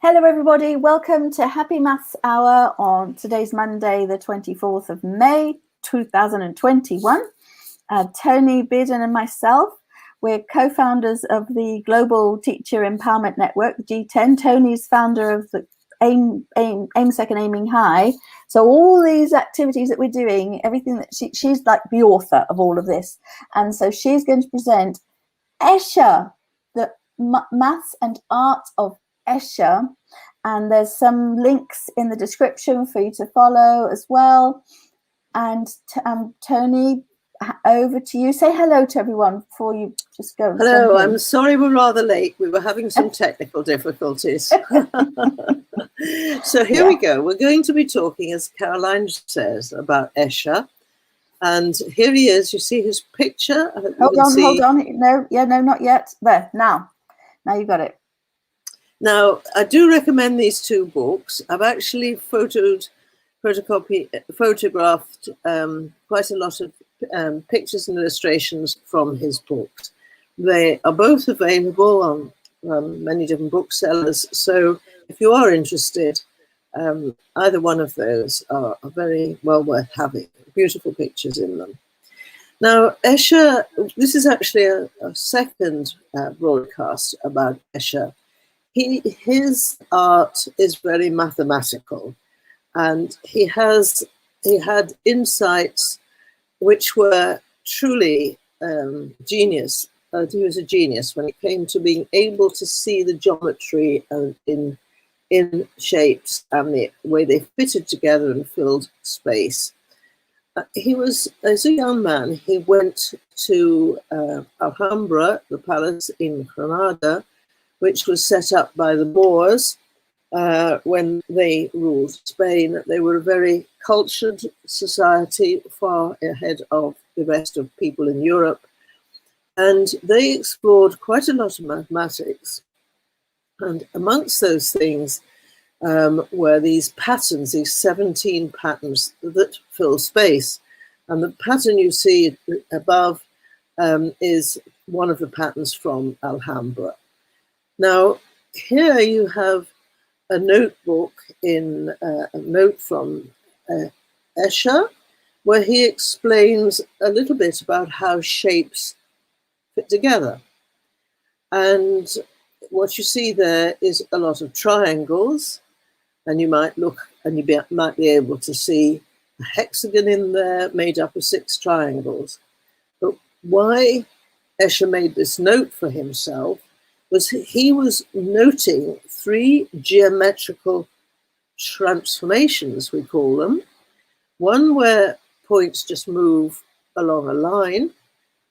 Hello everybody, welcome to Happy Maths Hour on today's Monday, the 24th of May, 2021. Toni Beardon and myself, we're co-founders of the Global Teacher Empowerment Network, G10. Toni's founder of the Aim Second Aiming High. So all these activities that we're doing, everything that she's like the author of all of this. And so she's going to present Escher, the Maths and Art of Escher, and there's some links in the description for you to follow as well. And Toni, over to you. Say hello to everyone before you just go. Hello, I'm sorry we're rather late. We were having some technical difficulties. So here we go. We're going to be talking, as Caroline says, about Escher. And here he is. You see his picture? Hold on. No, not yet. There, now you got it. Now, I do recommend these two books. I've actually photographed quite a lot of pictures and illustrations from his books. They are both available on many different booksellers. So if you are interested, either one of those are very well worth having. Beautiful pictures in them. Now, Escher, this is actually a second broadcast about Escher. His art is very mathematical, and he had insights which were truly genius. He was a genius when it came to being able to see the geometry in shapes and the way they fitted together and filled space. He was, as a young man, he went to Alhambra, the palace in Granada, which was set up by the Moors when they ruled Spain. They were a very cultured society, far ahead of the rest of people in Europe. And they explored quite a lot of mathematics. And amongst those things were these patterns, these 17 patterns that fill space. And the pattern you see above is one of the patterns from Alhambra. Now, here you have a notebook in a note from Escher, where he explains a little bit about how shapes fit together. And what you see there is a lot of triangles, and you might look and you might be able to see a hexagon in there made up of 6 triangles. But why Escher made this note for himself was he was noting 3 geometrical transformations, we call them. One where points just move along a line,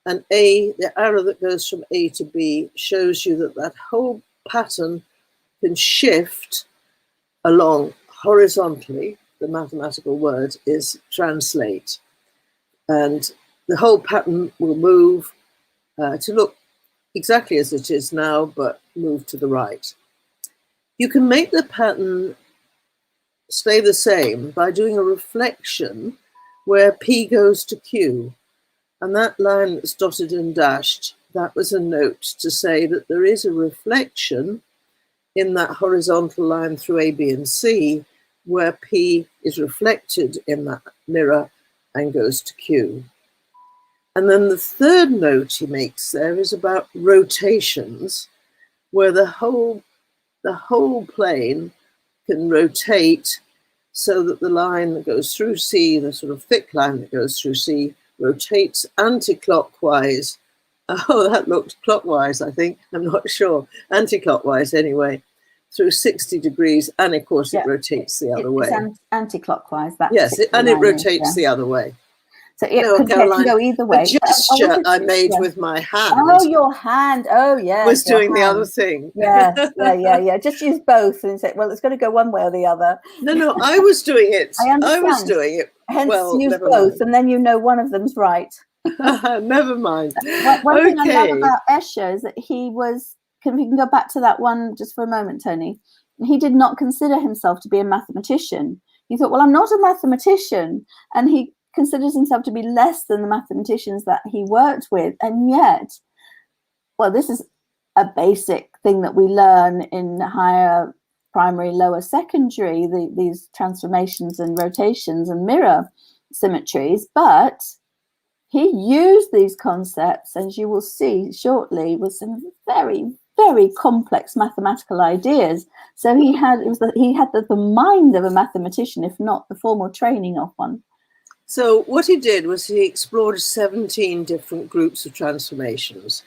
and the arrow that goes from A to B shows you that whole pattern can shift along horizontally. The mathematical word is translate. And the whole pattern will move to look exactly as it is now, but move to the right. You can make the pattern stay the same by doing a reflection where P goes to Q. And that line that's dotted and dashed, that was a note to say that there is a reflection in that horizontal line through A, B, and C, where P is reflected in that mirror and goes to Q. And then the third note he makes there is about rotations, where the whole plane can rotate so that the line that goes through C, the sort of thick line that goes through C, rotates anti-clockwise. Oh, that looked clockwise, I think. I'm not sure. Anti-clockwise, anyway, through 60 degrees. And of course, it rotates the other way. It's anti-clockwise. Yes, and it rotates the other way. So it could go either way. The gesture I made with my hand. Oh, your hand. Oh, yeah. Was doing the other thing. Yes, yeah. Just use both and say, well, it's going to go one way or the other. No, I was doing it. I understand. I was doing it. Hence, use both, and then you know one of them's right. Never mind. One thing I love about Escher is that we can go back to that one just for a moment, Toni. He did not consider himself to be a mathematician. He thought, well, I'm not a mathematician. And he considers himself to be less than the mathematicians that he worked with. And yet, well, this is a basic thing that we learn in higher primary, lower, secondary, these transformations and rotations and mirror symmetries, but he used these concepts, as you will see shortly, with some very, very complex mathematical ideas. So he had the mind of a mathematician, if not the formal training of one. So what he did was he explored 17 different groups of transformations.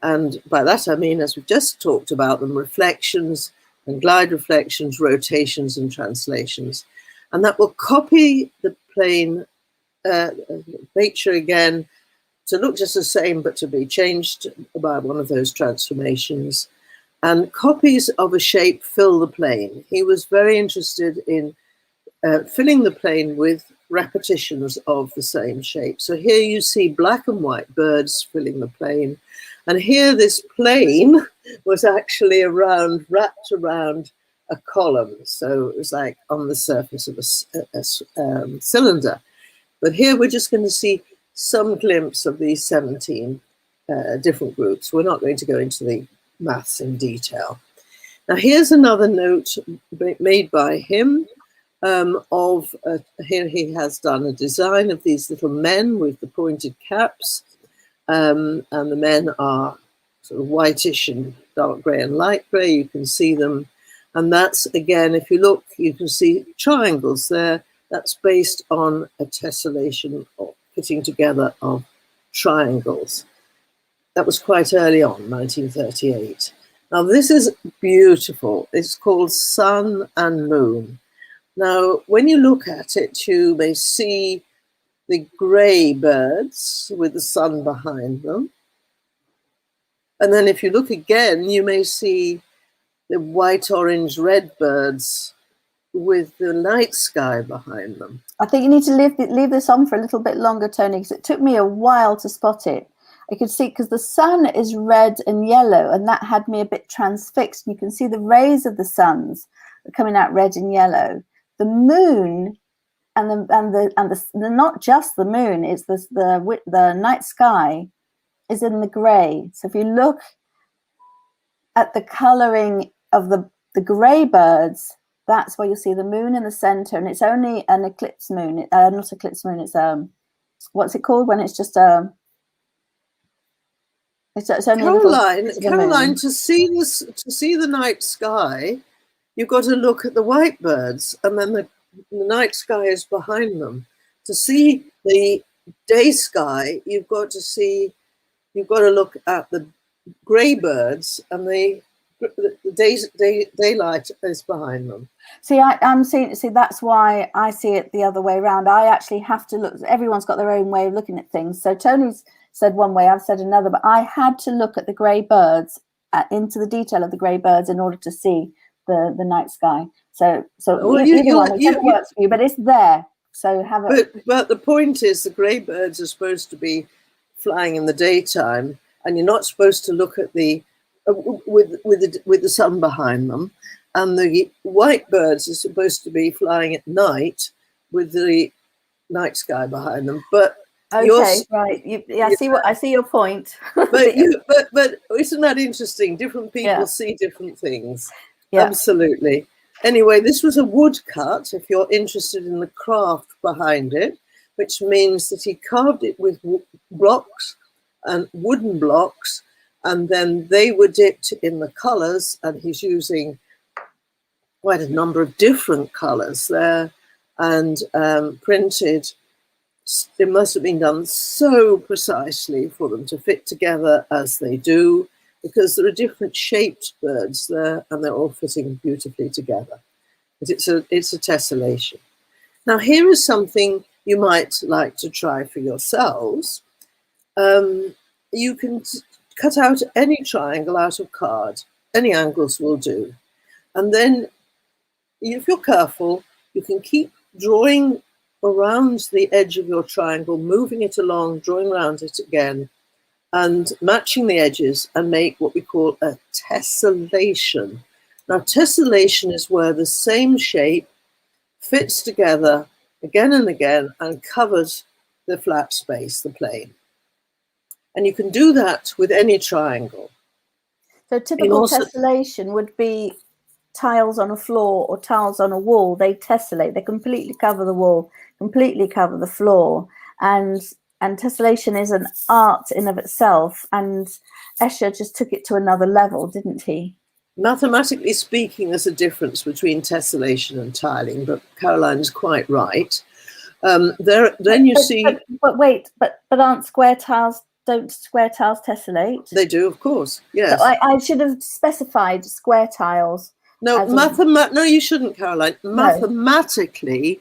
And by that I mean, as we've just talked about them, reflections and glide reflections, rotations and translations. And that will copy the plane nature again to look just the same, but to be changed by one of those transformations. And copies of a shape fill the plane. He was very interested in filling the plane with repetitions of the same shape. So here you see black and white birds filling the plane. And here this plane was actually wrapped around a column. So it was like on the surface of a cylinder. But here we're just going to see some glimpse of these 17 different groups. We're not going to go into the maths in detail. Now here's another note made by him here he has done a design of these little men with the pointed caps, and the men are sort of whitish and dark grey and light grey. You can see them, and that's, again, if you look, you can see triangles there. That's based on a tessellation or fitting together of triangles. That was quite early on, 1938. Now this is beautiful. It's called Sun and Moon. Now, when you look at it, you may see the grey birds with the sun behind them. And then if you look again, you may see the white, orange, red birds with the night sky behind them. I think you need to leave this on for a little bit longer, Toni, because it took me a while to spot it. I could see, because the sun is red and yellow, and that had me a bit transfixed. You can see the rays of the suns coming out red and yellow. The moon and the not just the moon, it's the night sky is in the grey. So if you look at the colouring of the grey birds, that's where you'll see the moon in the centre, and it's only an eclipse moon. Not eclipse moon. It's what's it called when it's just it's only Caroline, to see the night sky, you've got to look at the white birds, and then the night sky is behind them. To see the day sky, you've got to look at the grey birds, and the daylight is behind them. See, that's why I see it the other way around. I actually have to look. Everyone's got their own way of looking at things. So Tony's said one way, I've said another, but I had to look at the grey birds, into the detail of the grey birds, in order to see the night sky. So whichever works for you, but it's there. So have it. But the point is, the grey birds are supposed to be flying in the daytime, and you're not supposed to look at the with the sun behind them, and the white birds are supposed to be flying at night with the night sky behind them. But okay, right, I see your point. but isn't that interesting? Different people see different things. Yeah. Absolutely. Anyway, this was a woodcut, if you're interested in the craft behind it, which means that he carved it with blocks and wooden blocks, and then they were dipped in the colours, and he's using quite a number of different colours there, and printed. It must have been done so precisely for them to fit together as they do, because there are different shaped birds there, and they're all fitting beautifully together. But it's a tessellation. Now here is something you might like to try for yourselves. You can cut out any triangle out of card. Any angles will do. And then, if you're careful, you can keep drawing around the edge of your triangle, moving it along, drawing around it again, and matching the edges, and make what we call a tessellation. Now, tessellation is where the same shape fits together again and again and covers the flat space, the plane. And you can do that with any triangle. So typical tessellation would be tiles on a floor or tiles on a wall, they tessellate. They completely cover the wall, completely cover the floor. And tessellation is an art in of itself. And Escher just took it to another level, didn't he? Mathematically speaking, there's a difference between tessellation and tiling, but Caroline's quite right. Then you see... But aren't square tiles, don't square tiles tessellate? They do, of course, yes. So I should have specified square tiles. No, no, you shouldn't, Caroline. No. Mathematically,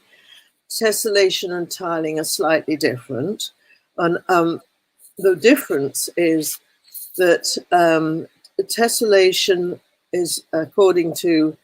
tessellation and tiling are slightly different. And the difference is that tessellation is according to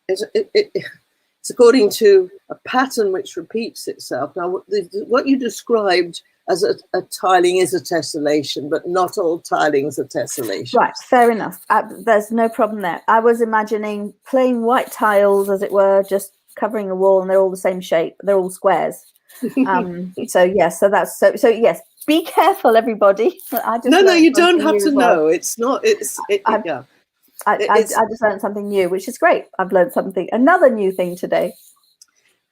it's according to a pattern which repeats itself. Now, what you described as a tiling is a tessellation, but not all tilings are tessellation. Right, fair enough. There's no problem there. I was imagining plain white tiles, as it were, just covering a wall, and they're all the same shape. They're all squares. So yes, so yes. Be careful, everybody. No, you don't have to know. It's not. Yeah. I just learned something new, which is great. I've learned another new thing today.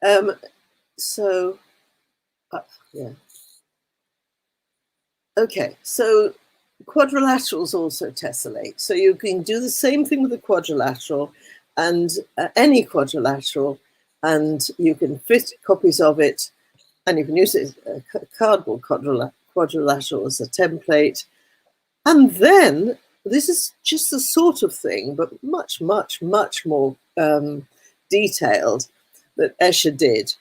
Yeah. Okay, so quadrilaterals also tessellate. So you can do the same thing with a quadrilateral and any quadrilateral, and you can fit copies of it, and you can use it as a cardboard quadrilateral as a template. And then this is just the sort of thing, but much, much, much more detailed, that Escher did.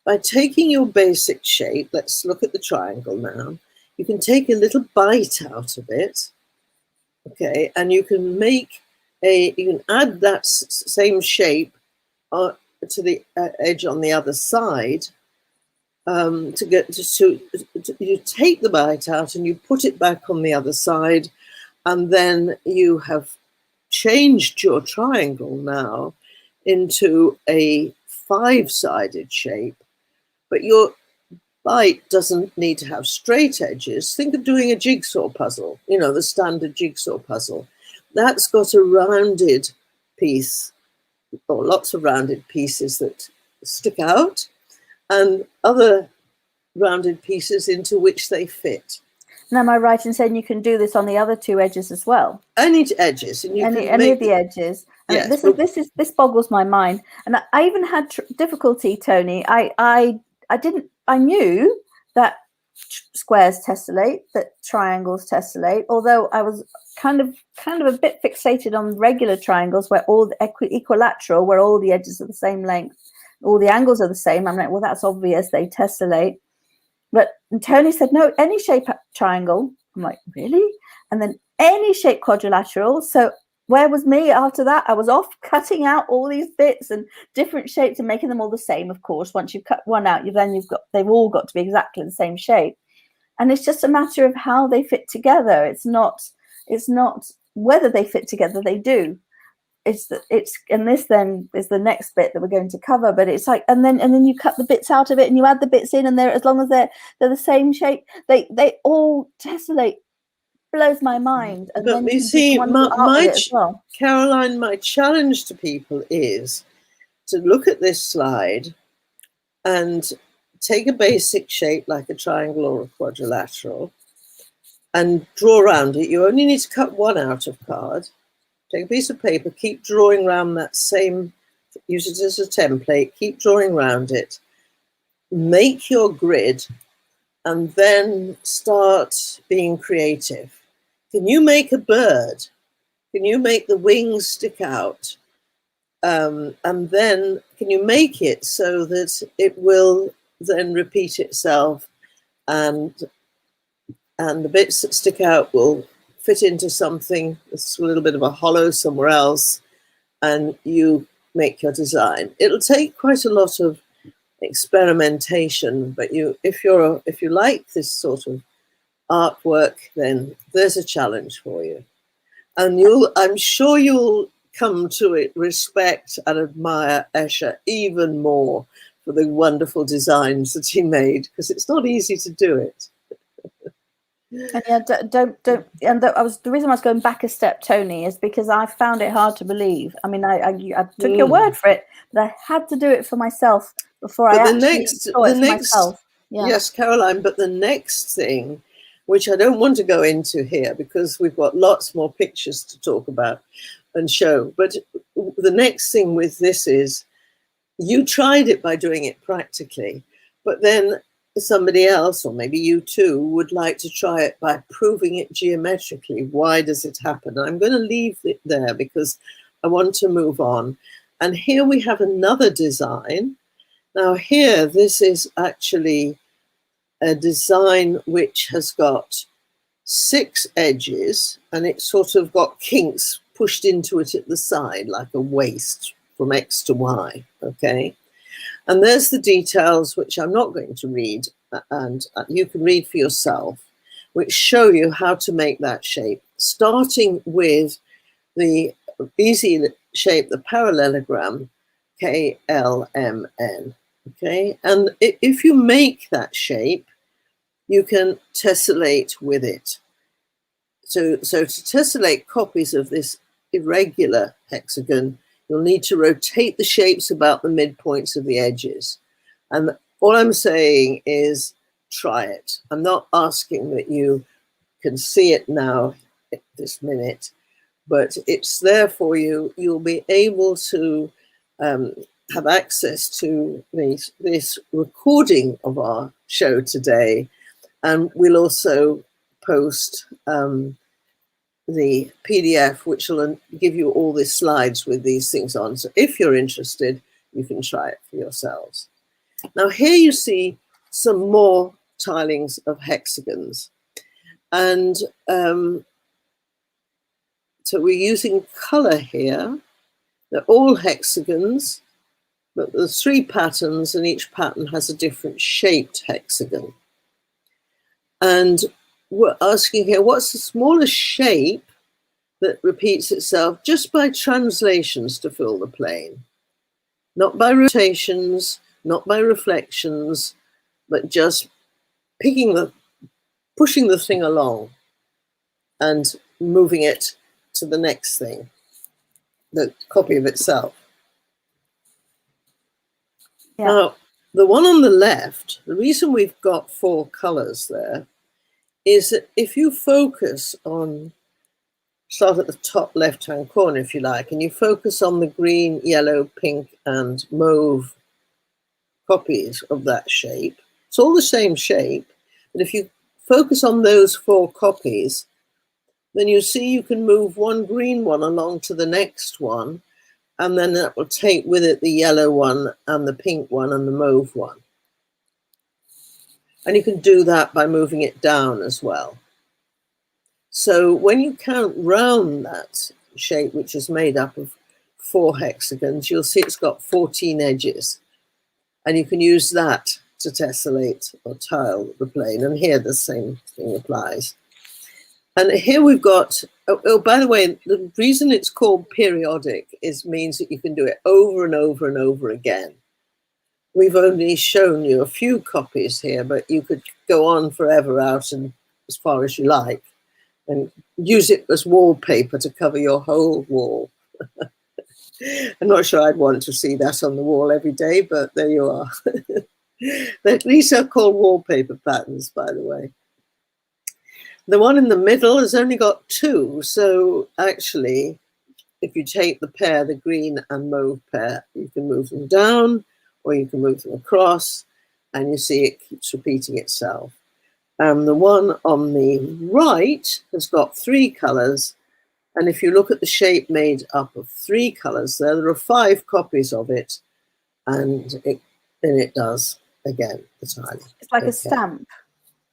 By taking your basic shape, let's look at the triangle now, you can take a little bite out of it, okay, and you can make you can add that same shape to the edge on the other side. You take the bite out and you put it back on the other side, and then you have changed your triangle now into a 5-sided shape, but your bite doesn't need to have straight edges. Think of doing a jigsaw puzzle, you know, the standard jigsaw puzzle. That's got a rounded piece, or lots of rounded pieces that stick out, and other rounded pieces into which they fit. And am I right in saying you can do this on the other 2 edges as well? Any edges, and any of the edges. Yes, this boggles my mind, and I even had difficulty, Tony. I knew that squares tessellate, that triangles tessellate, although I was kind of a bit fixated on regular triangles where all the equilateral, where all the edges are the same length, all the angles are the same. I'm like, well, that's obvious, they tessellate. But Tony said, no, any shape triangle. I'm like, really? And then any shape quadrilateral. So where was me after that? I was off cutting out all these bits and different shapes and making them all the same. Of course, once you've cut one out, they've all got to be exactly the same shape. And it's just a matter of how they fit together. It's not whether they fit together. They do. And this then is the next bit that we're going to cover. But it's like, and then you cut the bits out of it and you add the bits in, and as long as they're the same shape, they all tessellate. Blows my mind. And but you see, Caroline, my challenge to people is to look at this slide and take a basic shape like a triangle or a quadrilateral and draw around it. You only need to cut one out of card. Take a piece of paper, keep drawing around that same, use it as a template, keep drawing around it, make your grid, and then start being creative. Can you make a bird? Can you make the wings stick out? And then can you make it so that it will then repeat itself, and the bits that stick out will fit into something that's a little bit of a hollow somewhere else, and you make your design. It'll take quite a lot of experimentation, but if you like this sort of artwork, then there's a challenge for you, and I'm sure you'll come to respect and admire Escher even more for the wonderful designs that he made, because it's not easy to do it. And yeah, don't. And the reason I was going back a step, Toni, is because I found it hard to believe. I mean, I took your word for it, but I had to do it for myself before I But actually saw it for myself. Yeah. yes, Caroline, but the next thing, which I don't want to go into here because we've got lots more pictures to talk about and show, but the next thing with this is you tried it by doing it practically, but then somebody else, or maybe you too, would like to try it by proving it geometrically. Why does it happen? I'm going to leave it there because I want to move on. And here we have another design. Now here, this is actually a design which has got 6 edges, and it's sort of got kinks pushed into it at the side, like a waist from X to Y, okay? And there's the details, which I'm not going to read, and you can read for yourself, which show you how to make that shape, starting with the easy shape, the parallelogram, KLMN, okay? And if you make that shape, you can tessellate with it. So to tessellate copies of this irregular hexagon, you'll need to rotate the shapes about the midpoints of the edges. And all I'm saying is try it. I'm not asking that you can see it now at this minute, but it's there for you. You'll be able to have access to this recording of our show today. And we'll also post the PDF, which will give you all the slides with these things on. So if you're interested, you can try it for yourselves. Now here you see some more tilings of hexagons. And so we're using color here. They're all hexagons, but there's 3 patterns and each pattern has a different shaped hexagon. And we're asking here, what's the smallest shape that repeats itself just by translations to fill the plane? Not by rotations, not by reflections, but just pushing the thing along and moving it to the next thing, the copy of itself. Yeah. Now, the one on the left, the reason we've got 4 colors there is that if you focus on, start at the top left-hand corner, if you like, and you focus on the green, yellow, pink, and mauve copies of that shape, it's all the same shape, but if you focus on those 4 copies, then you see you can move one green one along to the next one, and then that will take with it the yellow one and the pink one and the mauve one. And you can do that by moving it down as well. So when you count round that shape, which is made up of 4 hexagons, you'll see it's got 14 edges. And you can use that to tessellate or tile the plane. And here the same thing applies. And here we've got, oh, by the way, the reason it's called periodic means that you can do it over and over and over again. We've only shown you a few copies here, but you could go on forever out and as far as you like and use it as wallpaper to cover your whole wall. I'm not sure I'd want to see that on the wall every day, but there you are. These are called wallpaper patterns, by the way. The one in the middle has only got 2, so actually, if you take the pair, the green and mauve pair, you can move them down, or you can move them across, and you see it keeps repeating itself. The one on the right has got 3 colors, and if you look at the shape made up of 3 colors, there are 5 copies of it, and it does again the tiling. It's like a stamp.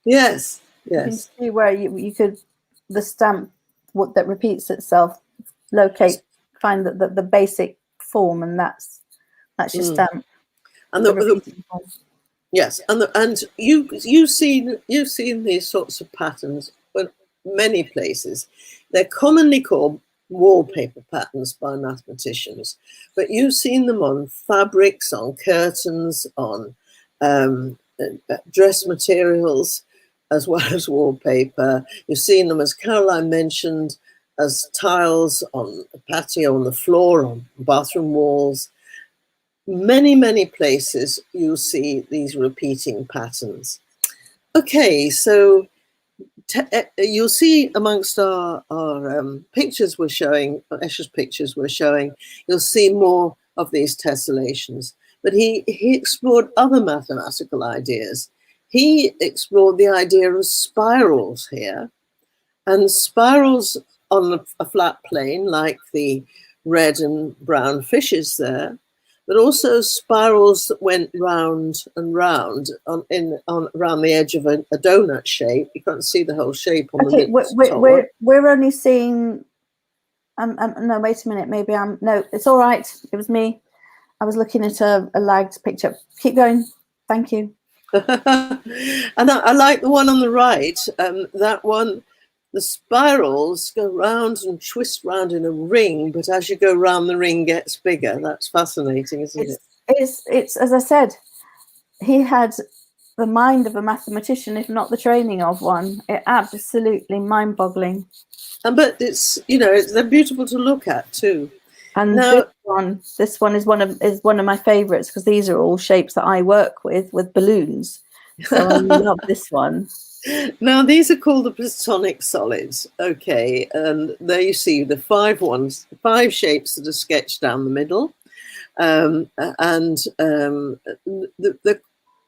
Yes, yes. You can see where you could the stamp that repeats itself, find the basic form, and that's your stamp. And yes, and you've seen these sorts of patterns in many places. They're commonly called wallpaper patterns by mathematicians, but you've seen them on fabrics, on curtains, on dress materials, as well as wallpaper. You've seen them, as Caroline mentioned, as tiles on the patio, on the floor, on bathroom walls. Many, many places you'll see these repeating patterns. Okay, so you'll see amongst our pictures we're showing, Escher's pictures we're showing, you'll see more of these tessellations. But he explored other mathematical ideas. He explored the idea of spirals here, and spirals on a flat plane, like the red and brown fishes there, but also spirals that went round and round around the edge of a donut shape. You can't see the whole shape on okay, the we're only seeing. No, wait a minute. Maybe no. It's all right. It was me. I was looking at a lagged picture. Keep going. Thank you. And I like the one on the right. That one, the spirals go round and twist round in a ring, but as you go round, the ring gets bigger. That's fascinating, isn't it? It's as I said, he had the mind of a mathematician, if not the training of one. It absolutely mind-boggling. But it's, you know, they're beautiful to look at too. And now, this one is one of my favorites, because these are all shapes that I work with balloons. So I love this one. Now, these are called the Platonic Solids. Okay, and there you see the 5 shapes that are sketched down the middle.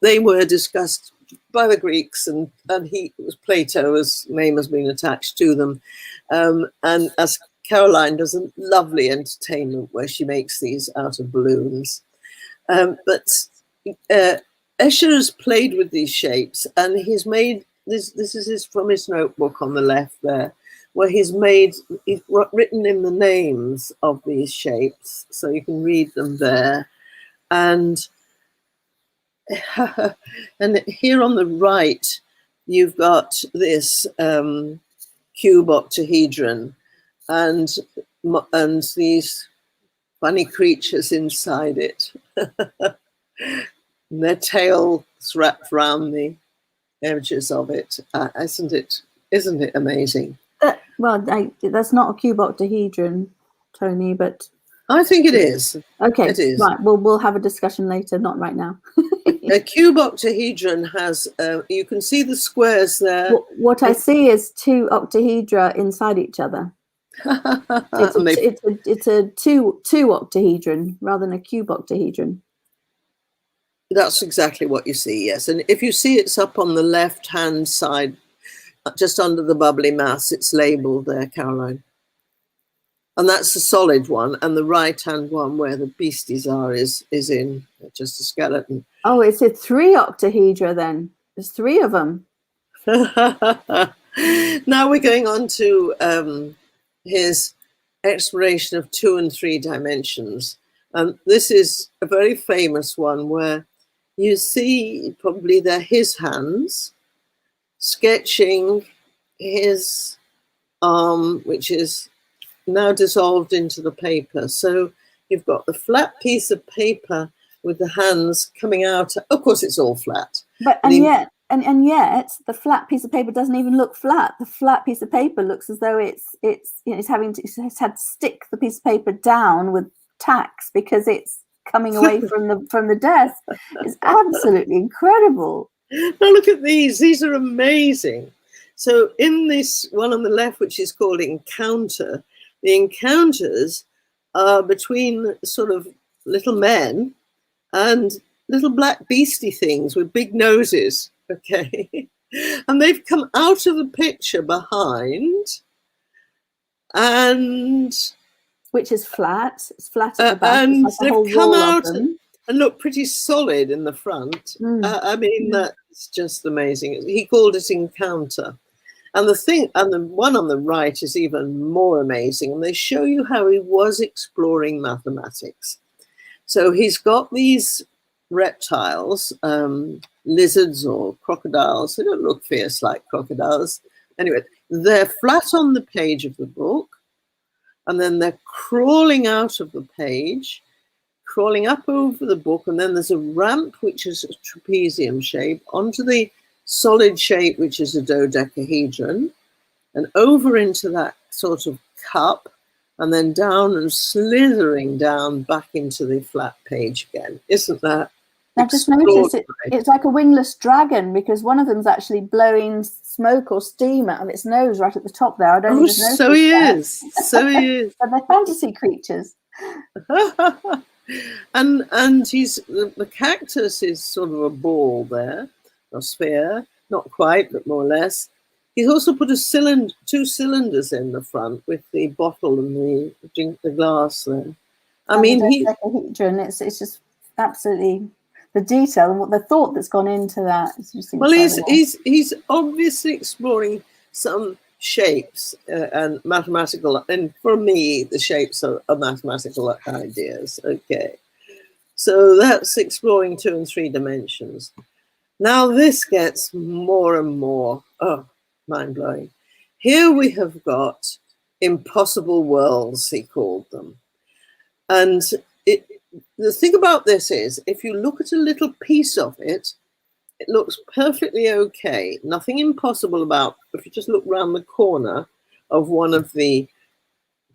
They were discussed by the Greeks, and it was Plato's name has been attached to them. And as Caroline does a lovely entertainment where she makes these out of balloons. But Escher has played with these shapes, and he's made this is from his notebook on the left there, where he's written in the names of these shapes, so you can read them there. And and here on the right, you've got this cube octahedron, and these funny creatures inside it. And their tails wrapped around the edges of it. Isn't it amazing? Well, that's not a cube octahedron, Tony, but I think it is. Okay, it is. Right. We'll have a discussion later, not right now. A cube octahedron has, you can see the squares there. What I see is 2 octahedra inside each other. It's a two octahedron rather than a cube octahedron. That's exactly what you see, yes. And if you see it's up on the left-hand side, just under the bubbly mass, it's labelled there, Caroline. And that's the solid one, and the right-hand one where the beasties are is in just a skeleton. Oh, it's a 3 octahedra then. There's 3 of them. Now we're going on to his exploration of 2 and 3 dimensions. And this is a very famous one where you see probably they're his hands sketching his arm, which is now dissolved into the paper. So you've got the flat piece of paper with the hands coming out. Of course, it's all flat. But and yet the flat piece of paper doesn't even look flat. The flat piece of paper looks as though it's had to stick the piece of paper down with tacks because it's coming away from the desk. It's absolutely incredible. Now look at these. These are amazing. So in this one on the left, which is called Encounter, the encounters are between sort of little men and little black beastie things with big noses, okay? And they've come out of the picture behind, and which is flat. It's flat at the back. And like they've come out and look pretty solid in the front. I mean, that's just amazing. He called it Encounter. And the one on the right is even more amazing. And they show you how he was exploring mathematics. So he's got these reptiles, lizards or crocodiles. They don't look fierce like crocodiles. Anyway, they're flat on the page of the book. And then they're crawling out of the page, crawling up over the book. And then there's a ramp, which is a trapezium shape, onto the solid shape, which is a dodecahedron, and over into that sort of cup, and then down and slithering down back into the flat page again. Isn't that I've just noticed it's like a wingless dragon, because one of them's actually blowing smoke or steam out of its nose right at the top there. I don't even notice so he that. is. So he is. And they're fantasy creatures. and he's the cactus is sort of a ball there, a sphere, not quite, but more or less. He's also put two cylinders in the front with the bottle and the glass there. I mean, it's just absolutely the detail and what the thought that's gone into that is just incredible. Well, he's obviously exploring some shapes and mathematical, and for me, the shapes are mathematical ideas. Okay, so that's exploring 2 and 3 dimensions. Now this gets more and more mind-blowing. Here we have got impossible worlds, he called them, and the thing about this is, if you look at a little piece of it, it looks perfectly okay. Nothing impossible about, if you just look around the corner of one of the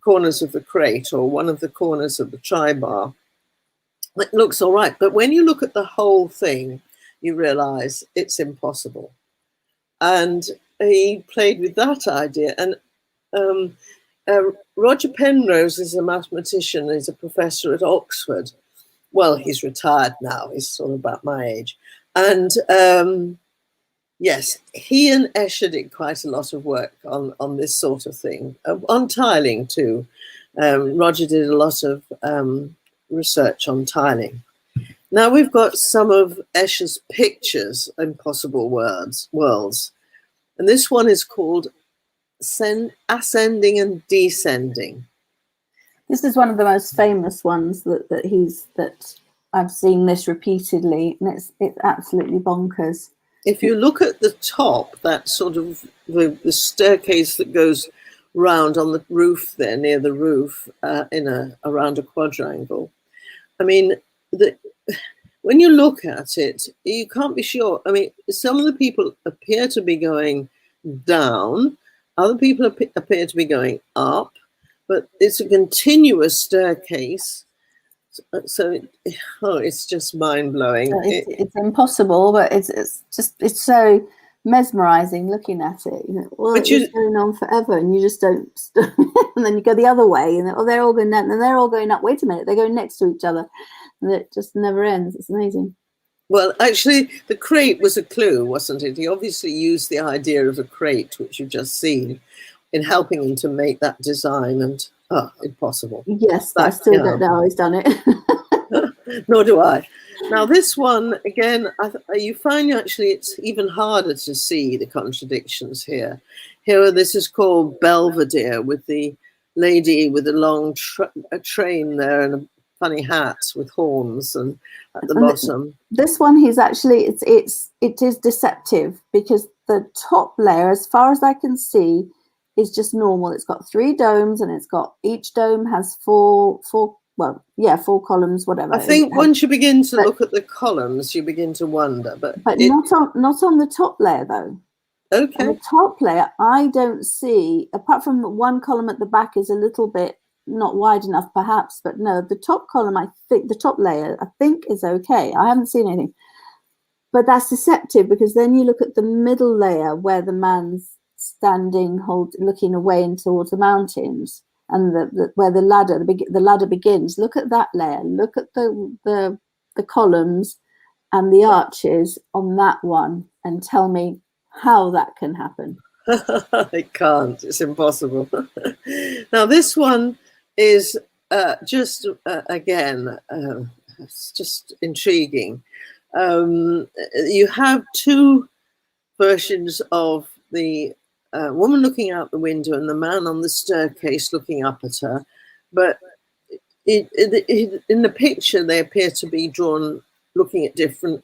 corners of the crate or one of the corners of the tri-bar, it looks all right. But when you look at the whole thing, you realize it's impossible. And he played with that idea. And Roger Penrose is a mathematician. He's a professor at Oxford. Well, he's retired now. He's sort of about my age. And yes, he and Escher did quite a lot of work on this sort of thing, on tiling too. Roger did a lot of research on tiling. Now we've got some of Escher's pictures, Impossible Worlds. And this one is called Ascending and Descending. This is one of the most famous ones that I've seen this repeatedly, and it's absolutely bonkers. If you look at the top, that sort of the staircase that goes round on the roof there, near the roof, around a quadrangle. I mean, when you look at it, you can't be sure. I mean, some of the people appear to be going down, other people appear to be going up, but it's a continuous staircase. So it's just mind-blowing. It's impossible, but it's so mesmerizing looking at it. You know, well, it's going on forever, and you just don't. And then you go the other way, and they're all going down, and they're all going up. Wait a minute, they're going next to each other, and it just never ends. It's amazing. Well, actually, the crate was a clue, wasn't it? He obviously used the idea of a crate, which you've just seen, in helping him to make that design. And impossible. Yes, I still don't know how he's done it. Nor do I. Now this one, again, you find actually it's even harder to see the contradictions here. Here, this is called Belvedere, with the lady with a long train there and a funny hat with horns and at the bottom. This one, he's actually, it is deceptive, because the top layer, as far as I can see, is just normal. It's got 3 domes, and it's got, each dome has four columns, whatever. I think once you begin to look at the columns, you begin to wonder. But not on the top layer though. Okay. On the top layer, I don't see, apart from one column at the back is a little bit not wide enough, perhaps. But no, the top column, the top layer, I think is okay. I haven't seen anything, but that's deceptive, because then you look at the middle layer where the man's standing, looking away and towards the mountains, and where the ladder begins. Look at that layer. Look at the columns and the arches on that one, and tell me how that can happen. It can't. It's impossible. Now this one is just again, it's just intriguing. You have 2 versions of the woman looking out the window and the man on the staircase looking up at her, but in the picture they appear to be drawn looking at different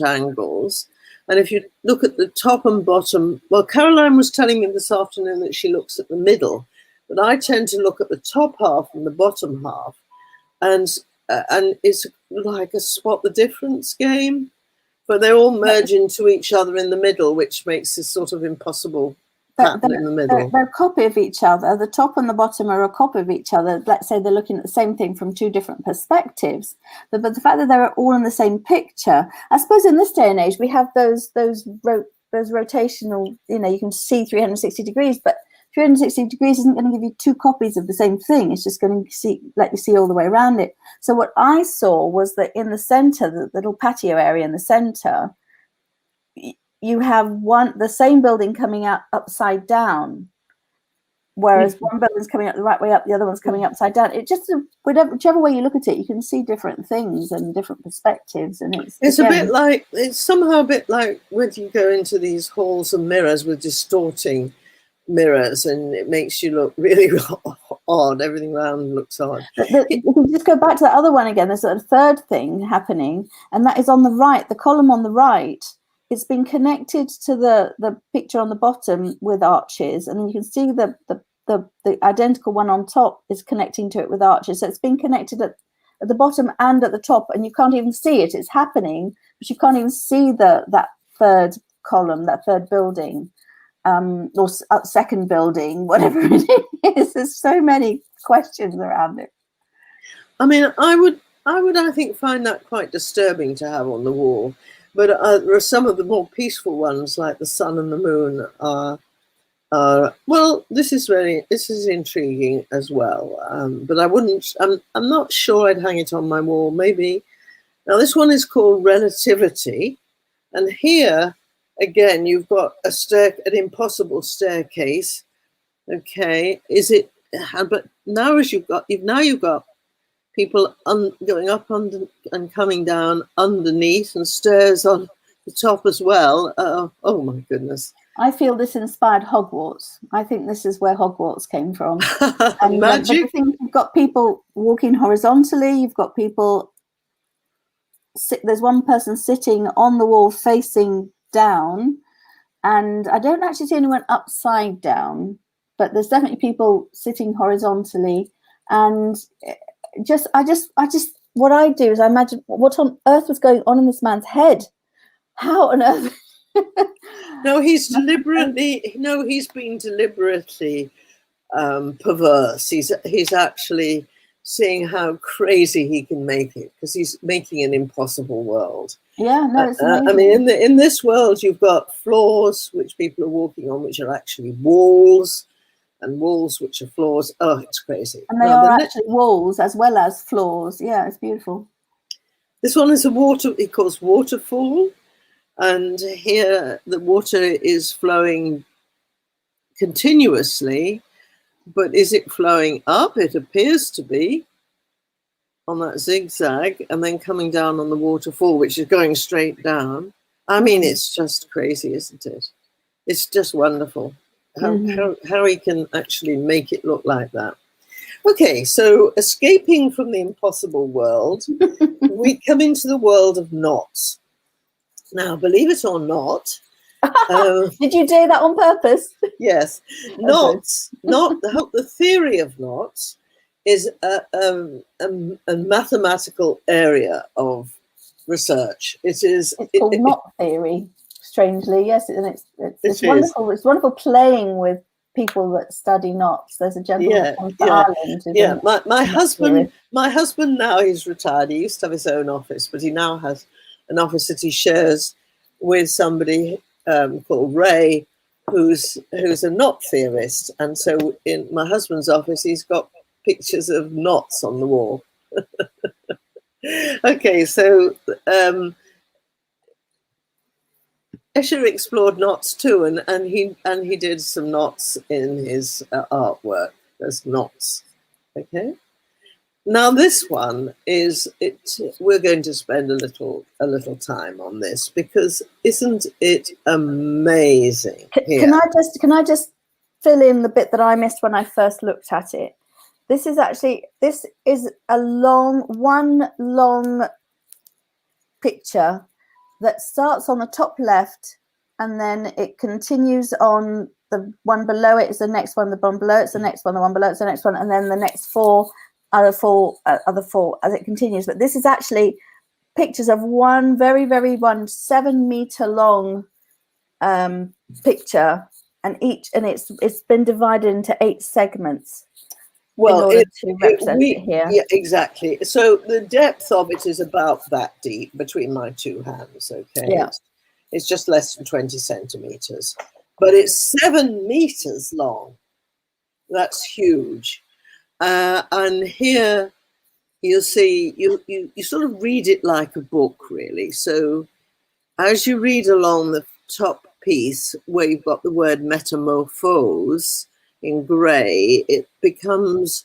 angles. And if you look at the top and bottom, well, Caroline was telling me this afternoon that she looks at the middle, but I tend to look at the top half and the bottom half, and it's like a spot the difference game. But they all merge into each other in the middle, which makes this sort of impossible pattern in the middle. They're a copy of each other. The top and the bottom are a copy of each other. Let's say they're looking at the same thing from two different perspectives. But the fact that they're all in the same picture, I suppose in this day and age, we have those rotational, you can see 360 degrees, but 360 degrees isn't going to give you two copies of the same thing. It's just going to let you see all the way around it. So what I saw was that in the center, the little patio area in the center, you have the same building coming out upside down, whereas one building's coming up the right way up, the other one's coming upside down. It just, whichever way you look at it, you can see different things and different perspectives. And it's somehow a bit like when you go into these halls and mirrors with distorting mirrors, and it makes you look really odd. Everything around looks odd. You can just go back to the other one again. There's a third thing happening, and that is on the right, the column on the right. It's been connected to the picture on the bottom with arches, and then you can see the identical one on top is connecting to it with arches. So it's been connected at the bottom and at the top, and you can't even see it. It's happening, but you can't even see that third column, that third building. Or second building, whatever it is. There's so many questions around it. I mean, I think find that quite disturbing to have on the wall. But there are some of the more peaceful ones, like the sun and the moon, well, this is intriguing as well. But I'm not sure I'd hang it on my wall. Maybe. Now this one is called Relativity, and here. Again, you've got an impossible staircase. Okay, but now you've got people going up under and coming down underneath, and stairs on the top as well. Oh my goodness! I feel this inspired Hogwarts. I think this is where Hogwarts came from. And Magic. You've got people walking horizontally. You've got people. There's one person sitting on the wall facing down, and I don't actually see anyone upside down, but there's definitely people sitting horizontally. And what I do is I imagine what on earth was going on in this man's head. How on earth? He's been deliberately perverse. He's actually seeing how crazy he can make it, because he's making an impossible world. Yeah, no, it's amazing. I mean, in this world, you've got floors which people are walking on, which are actually walls, and walls which are floors. Oh, it's crazy. And they are actually walls as well as floors. Yeah, it's beautiful. This one is he calls waterfall, and here the water is flowing continuously. But is it flowing up? It appears to be on that zigzag, and then coming down on the waterfall, which is going straight down. I mean, it's just crazy, isn't it? It's just wonderful how he can actually make it look like that. Okay, so escaping from the impossible world, we come into the world of knots. Now, believe it or not, did you do that on purpose? Yes, knots. The theory of knots is a mathematical area of research. It's called knot theory. Strangely, yes, and it's wonderful. It's wonderful playing with people that study knots. There's a gentleman from Ireland. Yeah, my husband now, he's retired. He used to have his own office, but he now has an office that he shares with somebody called Ray, who's a knot theorist. And so in my husband's office, he's got pictures of knots on the wall. Okay, so Escher explored knots too, and he did some knots in his artwork. There's knots. Okay. Now this one is it. We're going to spend a little time on this, because isn't it amazing? Can I just fill in the bit that I missed when I first looked at it? This is a long picture that starts on the top left, and then it continues on. The one below it is the next one, the one below it's the next one, the one below it's the next one, and then the next four other four as it continues. But this is actually pictures of one one 7 meter long picture, and it's been divided into 8 segments. Well, to represent it here. Yeah, exactly. So the depth of it is about that deep between my two hands. Okay, Yeah. it's just less than 20 centimeters, but it's 7 meters long. That's huge. And here you'll see you sort of read it like a book, really. So as you read along the top piece where you've got the word metamorphose in grey, it becomes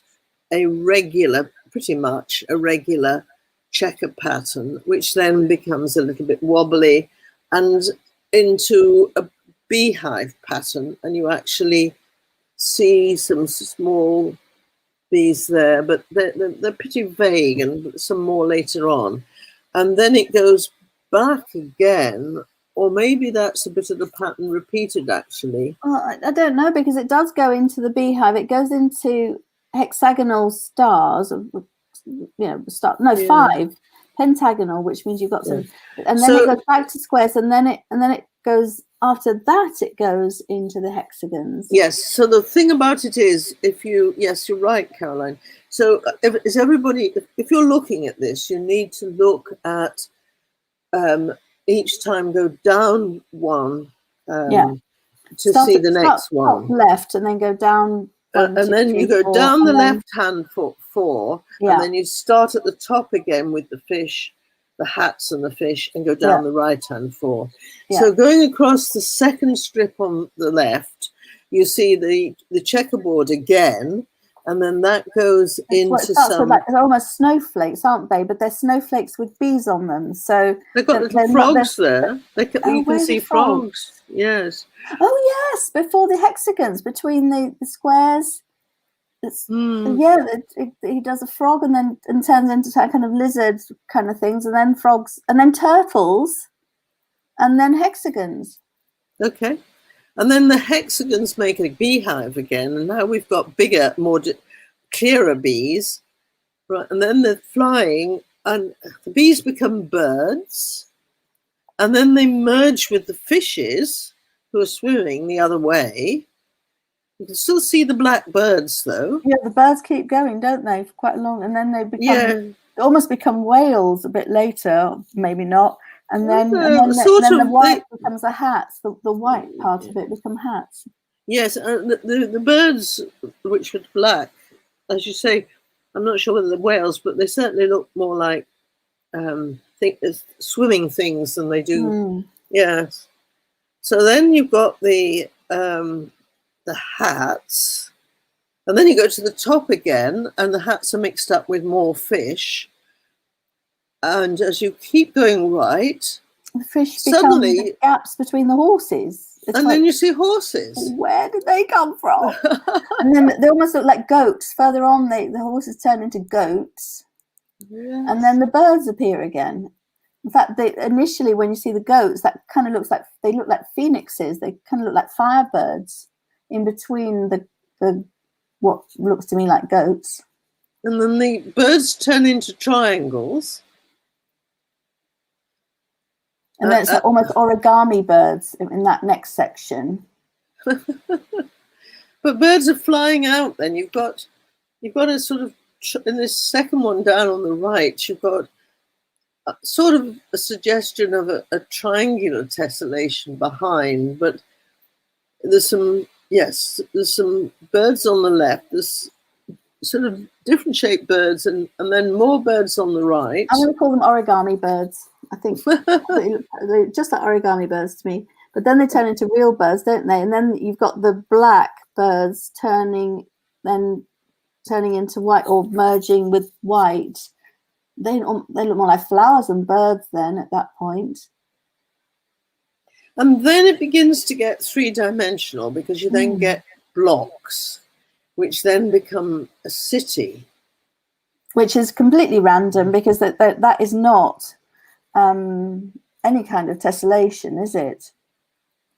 pretty much a regular checker pattern, which then becomes a little bit wobbly and into a beehive pattern. And you actually see some small bees there, but they're pretty vague, and some more later on. And then it goes back again, or maybe that's a bit of the pattern repeated, actually. Well, I don't know, because it does go into the beehive. It goes into hexagonal stars, no, 5 pentagonal, which means you've got some, and then it goes back to squares, and then it goes, after that it goes into the hexagons. Yes. So the thing about it is, you're right, Caroline. So if you're looking at this, you need to look at each time go down one to see the next one. Left, and then go down. And then you go down the left hand foot 4, and then you start at the top again with the fish, the hats and the fish, and go down the right hand 4. So going across the second strip on the left, you see the checkerboard again, and then that goes into some. They're almost snowflakes, aren't they? But they're snowflakes with bees on them. So they've got little frogs there. You can see frogs. Yes. Oh yes, before the hexagons, between the squares. He does a frog and then turns into kind of lizard kind of things, and then frogs, and then turtles, and then hexagons. Okay. And then the hexagons make a beehive again, and now we've got bigger, more clearer bees, right? And then they're flying, and the bees become birds, and then they merge with the fishes who are swimming the other way. You can still see the black birds, though. Yeah, the birds keep going, don't they, for quite long, and then they almost become whales a bit later, maybe not. And then the white becomes a hats. The white part of it become hats. Yes, the birds, which are black, as you say, I'm not sure whether they're whales, but they certainly look more like swimming things than they do. Yes. So then you've got the hats, and then you go to the top again, and the hats are mixed up with more fish. And as you keep going right, the fish suddenly become the gaps between the horses. Then you see horses. Where did they come from? And then they almost look like goats. Further on, the horses turn into goats. Yes. And then the birds appear again. In fact, initially when you see the goats, that kind of looks like they look like phoenixes. They kind of look like firebirds in between the what looks to me like goats. And then the birds turn into triangles. And then it's almost origami birds in that next section. But birds are flying out. Then you've got a sort of, in this second one down on the right, you've got sort of a suggestion of a triangular tessellation behind. But there's some birds on the left. There's sort of different shaped birds, and then more birds on the right. I'm going to call them origami birds. I think they're just like origami birds to me. But then they turn into real birds, don't they? And then you've got the black birds turning into white, or merging with white. They look more like flowers than birds then at that point. And then it begins to get 3-dimensional, because you then get blocks, which then become a city. Which is completely random, because that is not any kind of tessellation, is it?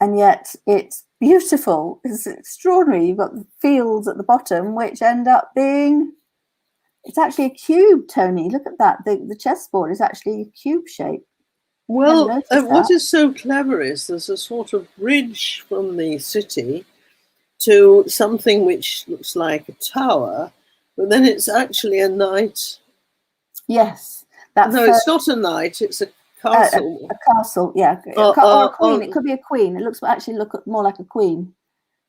And yet it's beautiful. It's extraordinary. You've got the fields at the bottom, which end up being It's actually a cube, Tony. Look at that. The chessboard is actually a cube shape. Well, what is so clever is there's a sort of bridge from the city to something which looks like a tower, but then it's actually a knight. Yes. No, it's not a knight, it's a castle. A castle, yeah. Or a queen. It could be a queen. It looks more like a queen.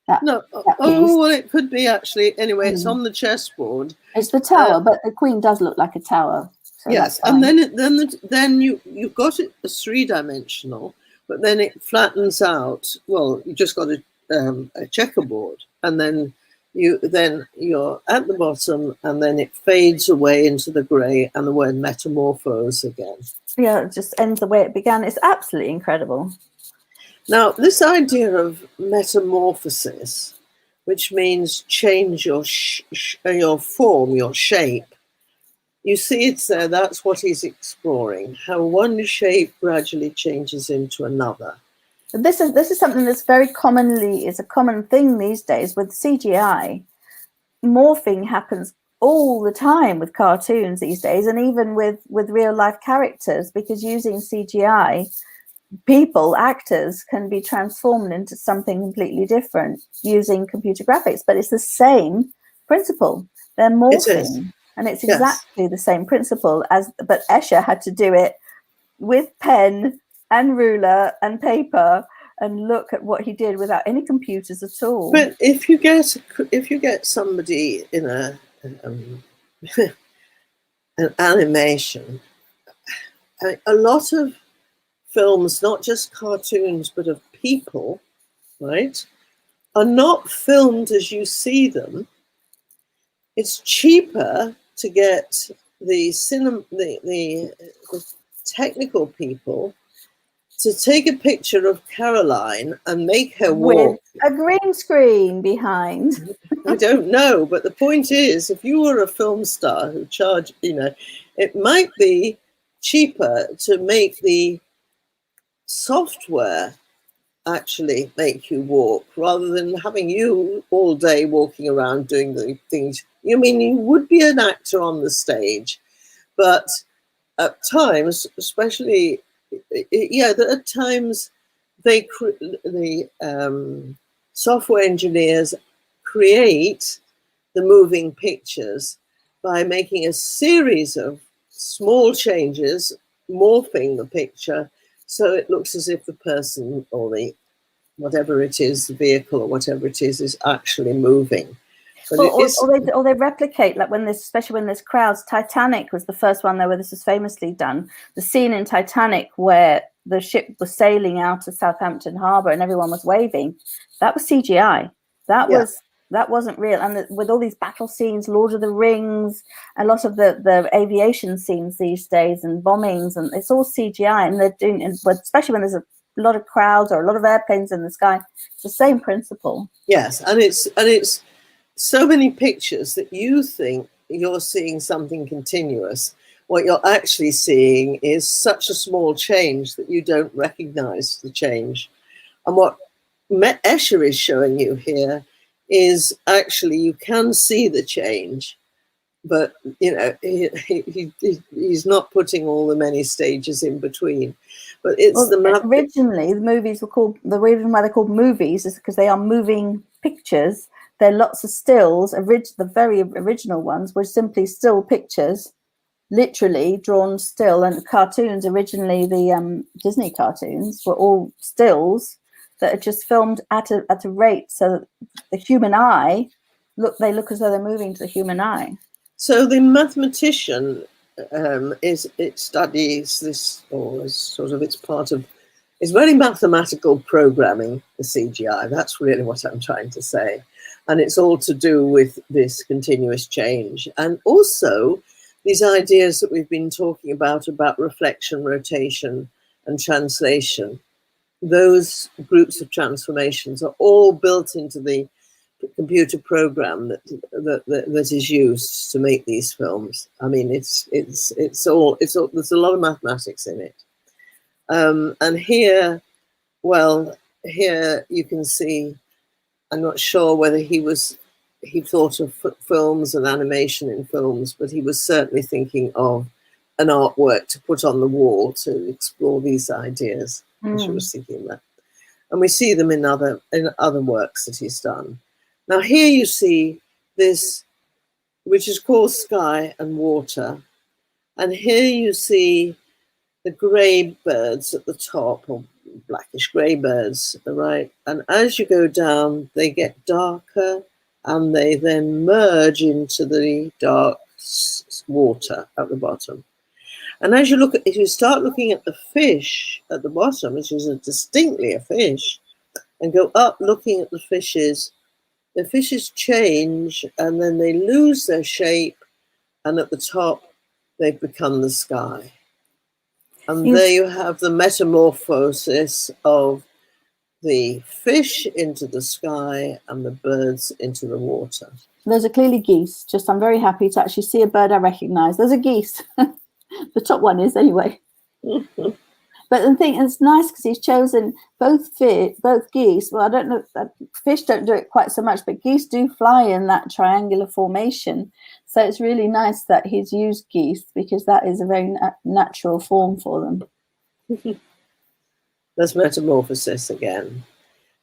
Well, it could be actually. Anyway, it's on the chessboard. It's the tower, but the queen does look like a tower. So yes, and then you've got it as three-dimensional, but then it flattens out. Well, you just got a checkerboard, and then you're at the bottom, and then it fades away into the grey, and the word metamorphose again. Yeah, it just ends the way it began. It's absolutely incredible. Now, this idea of metamorphosis, which means change your form, your shape, you see it's there. That's what he's exploring, how one shape gradually changes into another. This is something that's very commonly is a common thing these days with CGI. Morphing happens all the time with cartoons these days, and even with real life characters, because using CGI, actors can be transformed into something completely different using computer graphics, but it's the same principle. They're morphing, and it's exactly the same principle but Escher had to do it with pen and ruler and paper, and look at what he did without any computers at all. But if you get somebody in an animation, a lot of films, not just cartoons, but of people, right, are not filmed as you see them. It's cheaper to get the technical people to take a picture of Caroline and make her walk. With a green screen behind. I don't know, but the point is, if you were a film star who charged, it might be cheaper to make the software actually make you walk rather than having you all day walking around doing the things. You would be an actor on the stage, but at times, especially, at times the software engineers create the moving pictures by making a series of small changes, morphing the picture so it looks as if the person or whatever it is, the vehicle or whatever it is actually moving. Or they replicate, like especially when there's crowds. Titanic was the first one where this was famously done. The scene in Titanic where the ship was sailing out of Southampton Harbour and everyone was waving, that was CGI. That wasn't real. And with all these battle scenes, Lord of the Rings, a lot of the aviation scenes these days and bombings, and it's all CGI. And they're doing, especially when there's a lot of crowds or a lot of airplanes in the sky, it's the same principle. Yes, and it's so many pictures that you think you're seeing something continuous. What you're actually seeing is such a small change that you don't recognize the change. And what Escher is showing you here is actually you can see the change, but he's not putting all the many stages in between. But it's originally the movies were called, the reason why they're called movies is because they are moving pictures. There are lots of stills. The very original ones were simply still pictures, literally drawn still. And cartoons, originally the Disney cartoons, were all stills that are just filmed at a rate so that the human eye they look as though they're moving to the human eye. So the mathematician studies this, or it's very mathematical programming, the CGI. That's really what I'm trying to say. And it's all to do with this continuous change. And also these ideas that we've been talking about reflection, rotation, and translation. Those groups of transformations are all built into the computer program that is used to make these films. I mean, it's all there's a lot of mathematics in it. And here you can see, I'm not sure whether he was he thought of films and animation in films, but he was certainly thinking of an artwork to put on the wall to explore these ideas. She was thinking of that. And we see them in other works that he's done. Now here you see this, which is called Sky and Water. And here you see the grey birds at the top, or blackish grey birds, right? And as you go down, they get darker and they then merge into the dark water at the bottom. And as you look at, if you start looking at the fish at the bottom, which is distinctly a fish, and go up looking at the fishes change and then they lose their shape, and at the top they've become the sky. And there you have the metamorphosis of the fish into the sky and the birds into the water. Those are clearly geese. I'm very happy to actually see a bird I recognize. There's a geese. The top one is anyway. But the thing, it's nice because he's chosen both geese. Well, I don't know, fish don't do it quite so much, but geese do fly in that triangular formation. So it's really nice that he's used geese, because that is a very natural form for them. There's Metamorphosis again.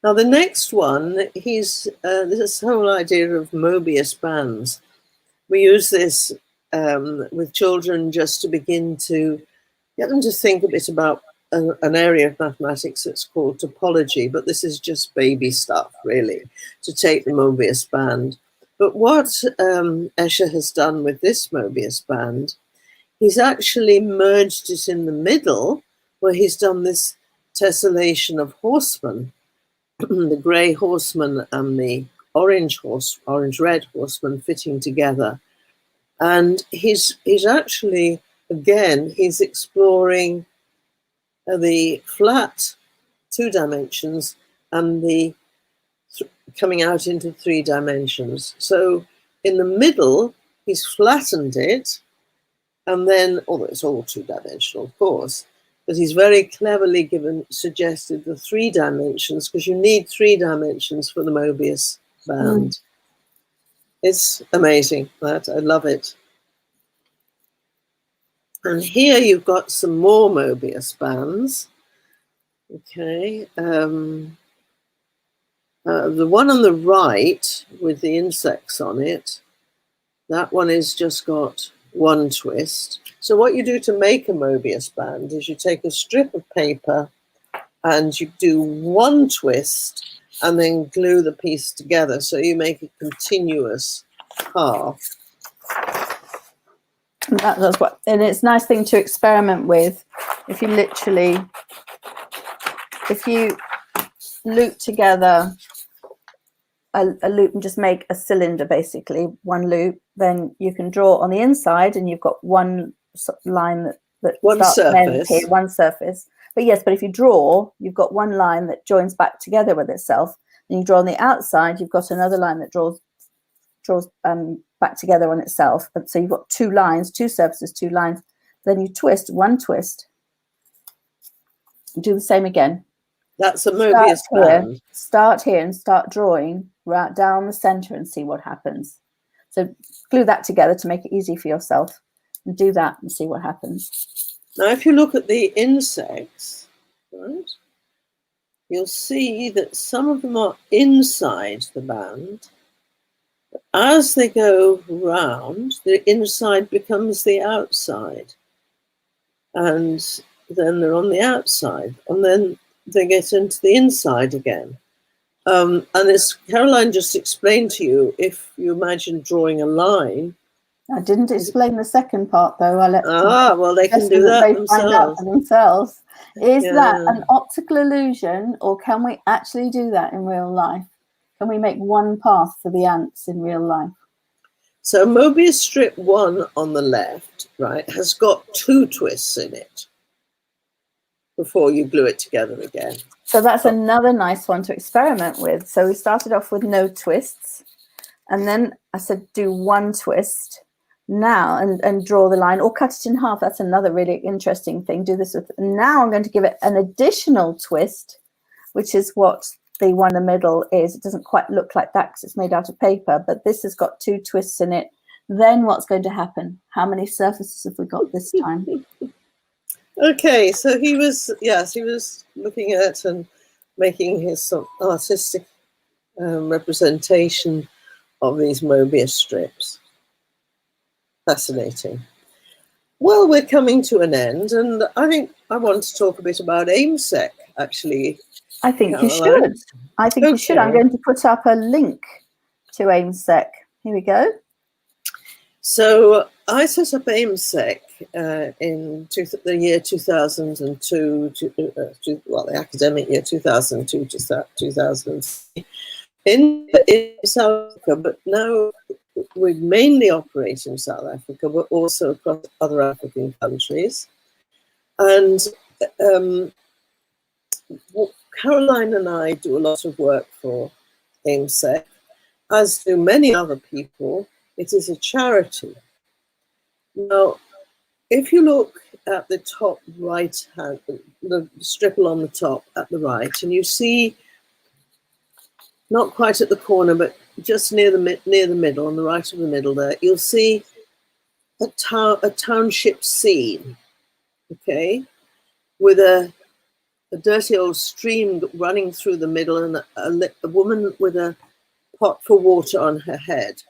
Now the next one, there's this whole idea of Mobius bands. We use this with children just to begin to get them to think a bit about an area of mathematics that's called topology, but this is just baby stuff, really, to take the Mobius band. But what Escher has done with this Mobius band, he's actually merged it in the middle, where he's done this tessellation of horsemen, the grey horseman and the orange-red horseman fitting together. And he's actually, again, he's exploring the flat 2 dimensions and the coming out into 3 dimensions. So in the middle, he's flattened it, and then, although it's all 2-dimensional, of course, but he's very cleverly suggested the 3 dimensions, because you need 3 dimensions for the Mobius band. It's amazing, that I love it. And here you've got some more Mobius bands. Okay, the one on the right with the insects on it, that one has just got 1 twist. So what you do to make a Mobius band is you take a strip of paper and you do 1 twist and then glue the piece together, so you make a continuous path. And that's what, and it's a nice thing to experiment with. If you loop together a loop and just make a cylinder, basically 1 loop, then you can draw on the inside, and you've got 1 line that one surface. Here, 1 surface. But yes, but if you draw, you've got 1 line that joins back together with itself. And you draw on the outside, you've got another line that draws back together on itself. And so you've got 2 lines, 2 surfaces, 2 lines. Then you twist 1 twist. Do the same again. That's a Mobius band. Start here and start drawing right down the center and see what happens. So glue that together to make it easy for yourself, and do that and see what happens. Now, if you look at the insects, right, you'll see that some of them are inside the band. As they go round, the inside becomes the outside. And then they're on the outside. And then they get into the inside again. And as Caroline just explained to you, if you imagine drawing a line. I didn't explain the second part, though. Well, they can do that themselves. Find out for themselves. Is that an optical illusion, or can we actually do that in real life? Can we make 1 path for the ants in real life? So Mobius strip 1 on the left, right, has got 2 twists in it before you glue it together again. So that's another nice one to experiment with. So we started off with no twists, and then I said do 1 twist now and draw the line, or cut it in half. That's another really interesting thing. Do this with. Now I'm going to give it an additional twist, which is what the one in the middle is, it doesn't quite look like that because it's made out of paper, but this has got 2 twists in it. Then what's going to happen? How many surfaces have we got this time? Okay, so he was looking at and making his sort of artistic representation of these Mobius strips. Fascinating. Well, we're coming to an end, and I think I want to talk a bit about AIMSEC, actually. I think Caroline. you should. I think you should. I'm going to put up a link to AIMSEC. Here we go. So I set up AIMSEC in the year 2002, the academic year 2002 to 2003 in South Africa, but now we mainly operate in South Africa, but also across other African countries. And Caroline and I do a lot of work for AIMSEC, as do many other people. It is a charity. Now, if you look at the top right hand, the strip along the top at the right, and you see, not quite at the corner, but just near the middle, on the right of the middle there, you'll see a township scene, okay, with a dirty old stream running through the middle and a woman with a pot for water on her head.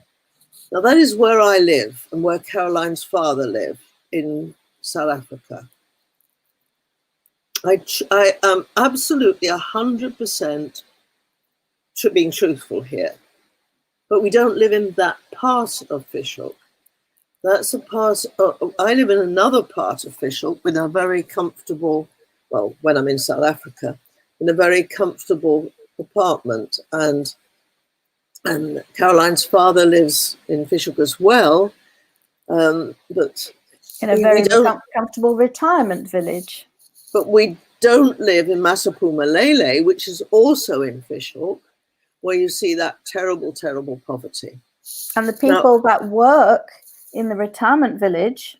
Now that is where I live and where Caroline's father lived in South Africa. I am absolutely 100% being truthful here, but we don't live in that part of Fishhook. That's a part of, I live in another part of Fishhook with a very comfortable, well, when I'm in South Africa, in a very comfortable apartment, and Caroline's father lives in Fishhook as well, but in a very comfortable retirement village. But we don't live in Masapumalele, which is also in Fishhook, where you see that terrible, terrible poverty. And the people that work in the retirement village,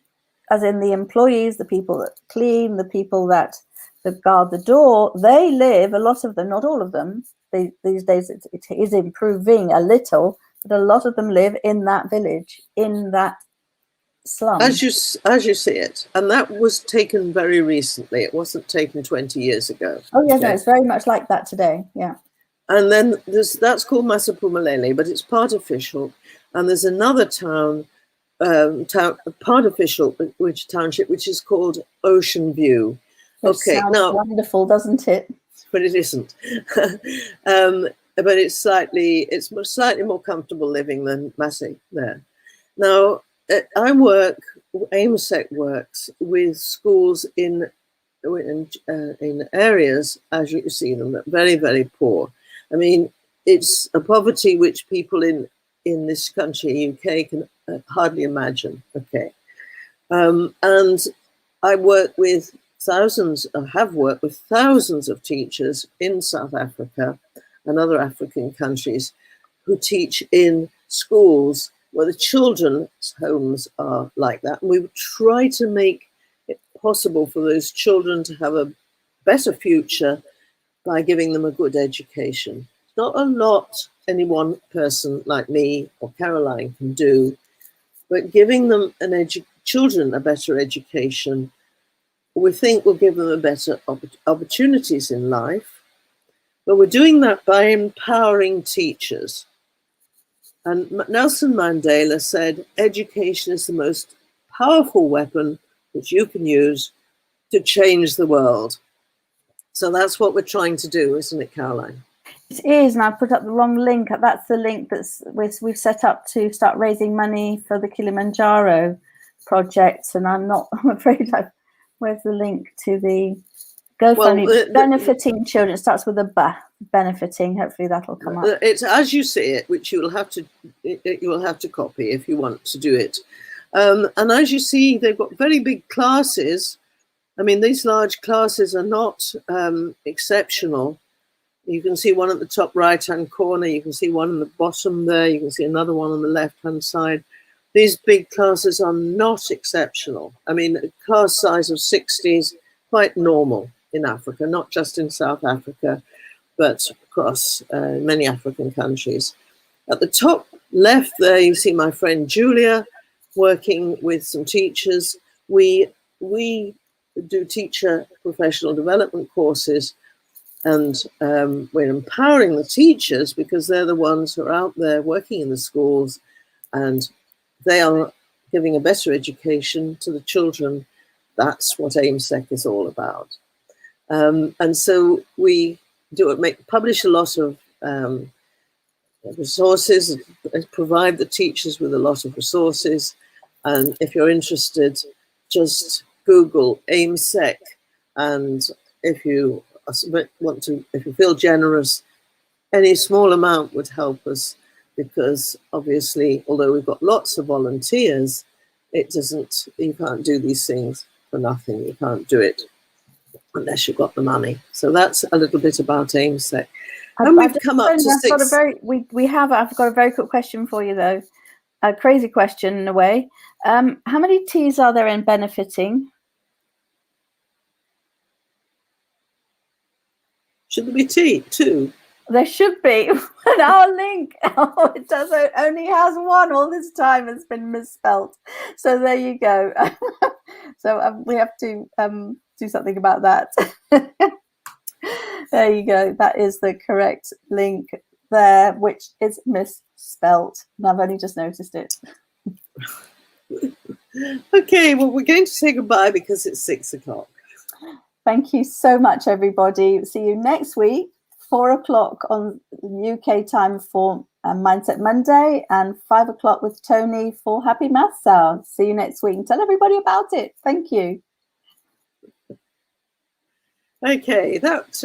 as in the employees, the people that clean, the people that guard the door, they live, a lot of them, not all of them, these days it is improving a little, but a lot of them live in that village, in that slum. As you see it. And that was taken very recently. It wasn't taken 20 years ago. Oh, yeah, okay. No, it's very much like that today, yeah. And then that's called Masapumalele, but it's part of Fishhook. And there's another town, part of Fishhook, which township, which is called Ocean View. Which sounds wonderful, doesn't it? But it isn't. But it's slightly more comfortable living than Massey there. Now, AIMSEC works with schools in areas, as you see them, that very, very poor. I mean, it's a poverty which people in this country, UK, can hardly imagine. Okay, and I work with have worked with thousands of teachers in South Africa and other African countries who teach in schools where the children's homes are like that. And we would try to make it possible for those children to have a better future by giving them a good education. Not a lot any one person like me or Caroline can do, but giving them children a better education, we think will give them a better opportunities in life. But we're doing that by empowering teachers. And Nelson Mandela said, education is the most powerful weapon which you can use to change the world. So that's what we're trying to do, isn't it, Caroline? It is, and I put up the wrong link. That's the link we've set up to start raising money for the Kilimanjaro project. And I'm afraid where's the link to the GoFundMe? Well, benefiting children. It starts with a B, benefiting. Hopefully that'll come up. It's as you see it, which you will have to copy if you want to do it. And as you see, they've got very big classes. I mean, these large classes are not exceptional. You can see one at the top right-hand corner. You can see one in the bottom there. You can see another one on the left-hand side. These big classes are not exceptional. I mean, a class size of 60 is quite normal in Africa, not just in South Africa. but across many African countries. At the top left there, you see my friend Julia working with some teachers. We do teacher professional development courses, and we're empowering the teachers because they're the ones who are out there working in the schools, and they are giving a better education to the children. That's what AIMSEC is all about. And so we publish a lot of resources, provide the teachers with a lot of resources. And if you're interested, just Google AIMSEC. And if you if you feel generous, any small amount would help us, because obviously, although we've got lots of volunteers, you can't do these things for nothing. You can't do it unless you've got the money. So that's a little bit about AIMSEC. And we've come up to six. I've got a very quick question for you, though. A crazy question in a way. How many T's are there in benefiting? Should there be two? There should be. And our link, it only has one. All this time it's been misspelt. So there you go. So we have to do something about that. There you go. That is the correct link there, which is misspelt. And I've only just noticed it. Okay, well, we're going to say goodbye because it's 6 o'clock. Thank you so much, everybody. See you next week, 4 o'clock on UK time for Mindset Monday, and 5 o'clock with Toni for Happy Maths Hour. See you next week, and tell everybody about it. Thank you. Okay, that was